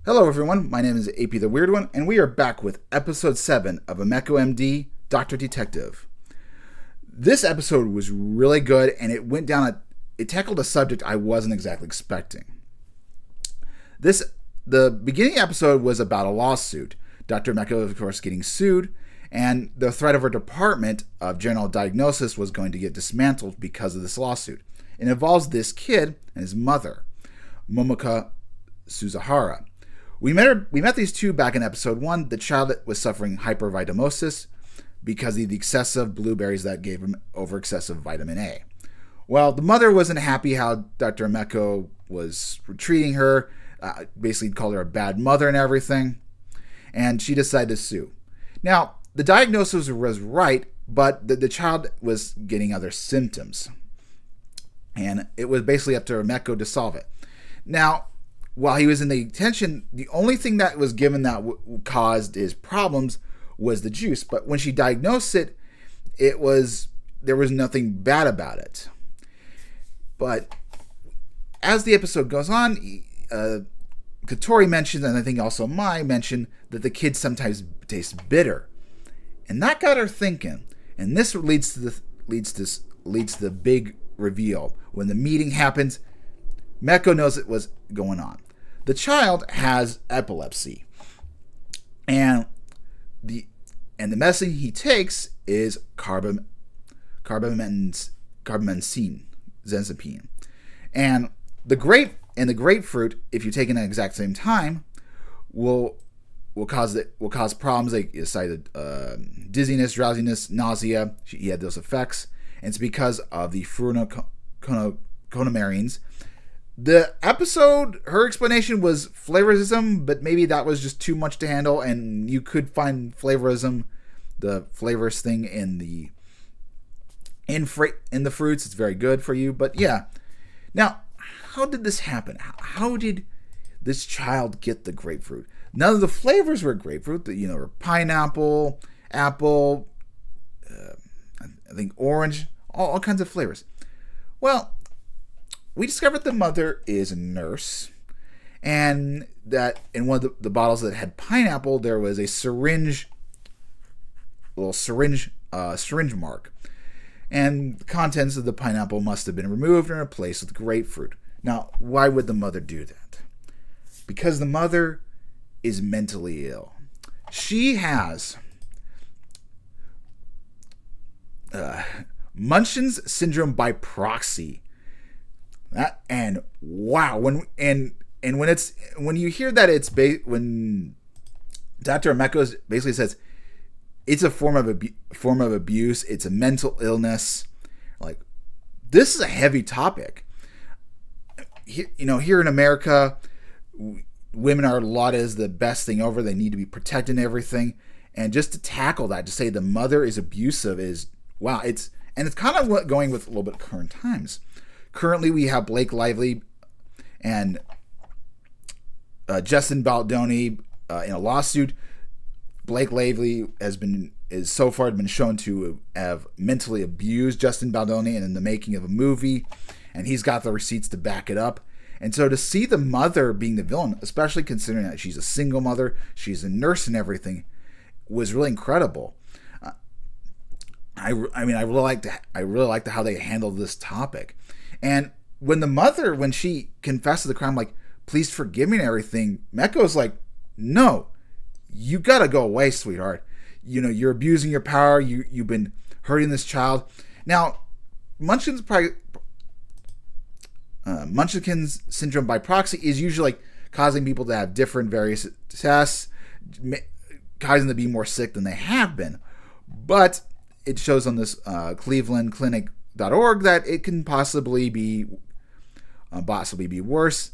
Hello everyone, my name is AP the Weird One, and we are back with episode 7 of Ameku M.D. Dr. Detective. This episode was really good, and it tackled a subject I wasn't exactly expecting. The beginning episode was about a lawsuit. Dr. Ameku, of course, getting sued, and the threat of her department of general diagnosis was going to get dismantled because of this lawsuit. It involves this kid and his mother, Momoko Suzahara. We met these two back in episode 1. The child that was suffering hypervitamosis because of the excessive blueberries that gave him over excessive vitamin A. Well, the mother wasn't happy how Dr. Ameku was treating her, basically called her a bad mother and everything, and she decided to sue. Now, the diagnosis was right, but the child was getting other symptoms, and it was basically up to Ameku to solve it. Now, while he was in the detention, the only thing that was given that caused his problems was the juice. But when she diagnosed it, there was nothing bad about it. But as the episode goes on, Katori mentioned, and I think also Mai mentioned, that the kids sometimes taste bitter, and that got her thinking. And this leads to the big reveal. When the meeting happens, Meko knows what's going on. The child has epilepsy, and the medicine he takes is carbamazine, zenzapine, and the grapefruit, if you take it at the exact same time, will cause problems like dizziness, drowsiness, nausea. He had those effects, and it's because of the fruinoconomarines. The episode, her explanation was flavorism, but maybe that was just too much to handle, and you could find flavorism, the flavors thing, in the fruits. It's very good for you, but yeah. Now, how did this happen? How did this child get the grapefruit? None of the flavors were grapefruit. Were pineapple, apple, I think orange, all kinds of flavors. Well, we discovered the mother is a nurse, and that in one of the bottles that had pineapple, there was a syringe mark, and the contents of the pineapple must have been removed and replaced with grapefruit. Now, why would the mother do that? Because the mother is mentally ill. She has Munchen's syndrome by proxy. And wow, when you hear that when Dr. Ameku basically says it's a form of abuse, it's a mental illness. Like, this is a heavy topic. Here in America, women are lauded as the best thing ever. They need to be protected and everything. And just to tackle that, to say the mother is abusive is wow. It's kind of going with a little bit of current times. Currently, we have Blake Lively and Justin Baldoni in a lawsuit. Blake Lively has been shown to have mentally abused Justin Baldoni in the making of a movie, and he's got the receipts to back it up. And so to see the mother being the villain, especially considering that she's a single mother, she's a nurse and everything, was really incredible. I really liked how they handled this topic. And when she confessed to the crime, like, please forgive me and everything, Meko's like, no, you gotta go away, sweetheart. You're abusing your power. You've been hurting this child. Now, Munchen's syndrome by proxy is usually like causing people to have different various tests, causing them to be more sick than they have been. But it shows on this clevelandclinic.org that it can possibly be worse.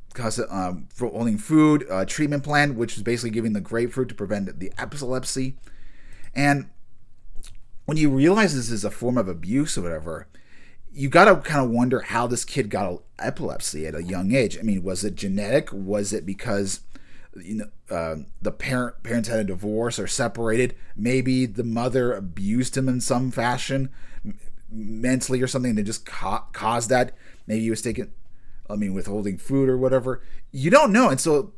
Because for holding food treatment plan, which is basically giving the grapefruit to prevent the epilepsy. And when you realize this is a form of abuse or whatever, you got to kind of wonder how this kid got epilepsy at a young age. I mean, was it genetic? Was it because the parents had a divorce or separated? Maybe the mother abused him in some fashion, mentally or something, that just caused that. Maybe he was taking I mean, withholding food or whatever. You don't know. And so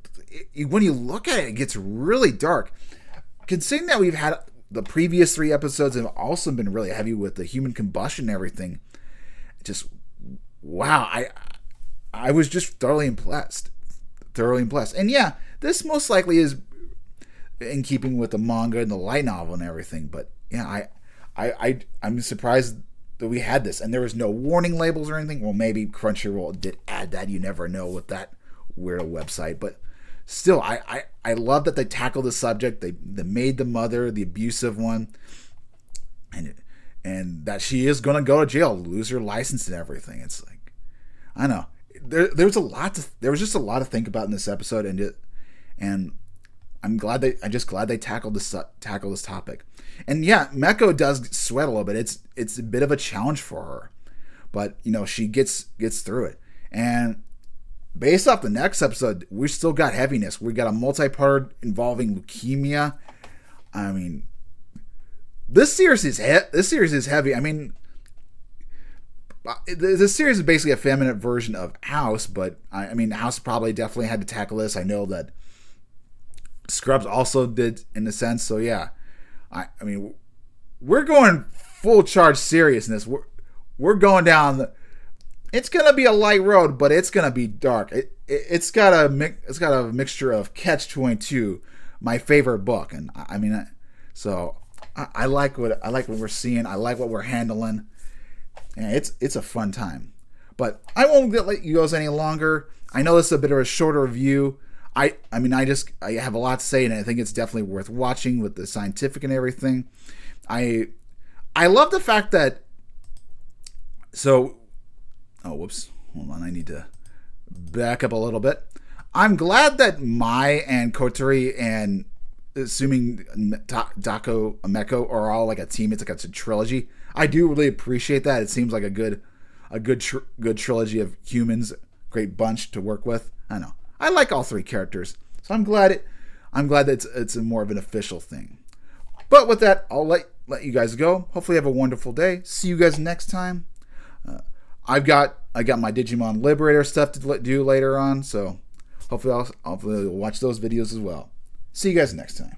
when you look at it, it gets really dark. Considering that we've had the previous 3 episodes have also been really heavy with the human combustion and everything. Just, wow. I was just thoroughly impressed. And yeah, this most likely is in keeping with the manga and the light novel and everything. But yeah, I'm surprised that we had this, and there was no warning labels or anything. Well, maybe Crunchyroll did add that. You never know with that weird website, but still, I love that they tackled the subject. They made the mother the abusive one, and that she is gonna go to jail, lose her license and everything. It's like, I know there was just a lot to think about in this episode, and I'm just glad they tackled this topic. And yeah, Meko does sweat a little bit. It's a bit of a challenge for her, but she gets through it. And based off the next episode, we still got heaviness. We got a multi-part involving leukemia. I mean, this series is heavy. I mean, the series is basically a feminine version of House, but I mean, House probably definitely had to tackle this. I know that Scrubs also did in a sense. So yeah, I mean, we're going full charge seriousness. We're going down. It's gonna be a light road, but it's gonna be dark. It's got a mixture of Catch-22, my favorite book, and I mean, so I like what we're seeing. I like what we're handling. And it's a fun time. But I won't let you guys any longer. I know this is a bit of a shorter review. I have a lot to say, and I think it's definitely worth watching with the scientific and everything. I love the fact that whoops, hold on, I need to back up a little bit. I'm glad that Mai and Kotori and assuming Dako Ameku are all like a team. It's like a trilogy. I do really appreciate that. It seems like a good trilogy of humans, great bunch to work with. I know. I like all 3 characters, so I'm glad that it's a more of an official thing. But with that, I'll let you guys go. Hopefully, you have a wonderful day. See you guys next time. I got my Digimon Liberator stuff to do later on, so hopefully I'll watch those videos as well. See you guys next time.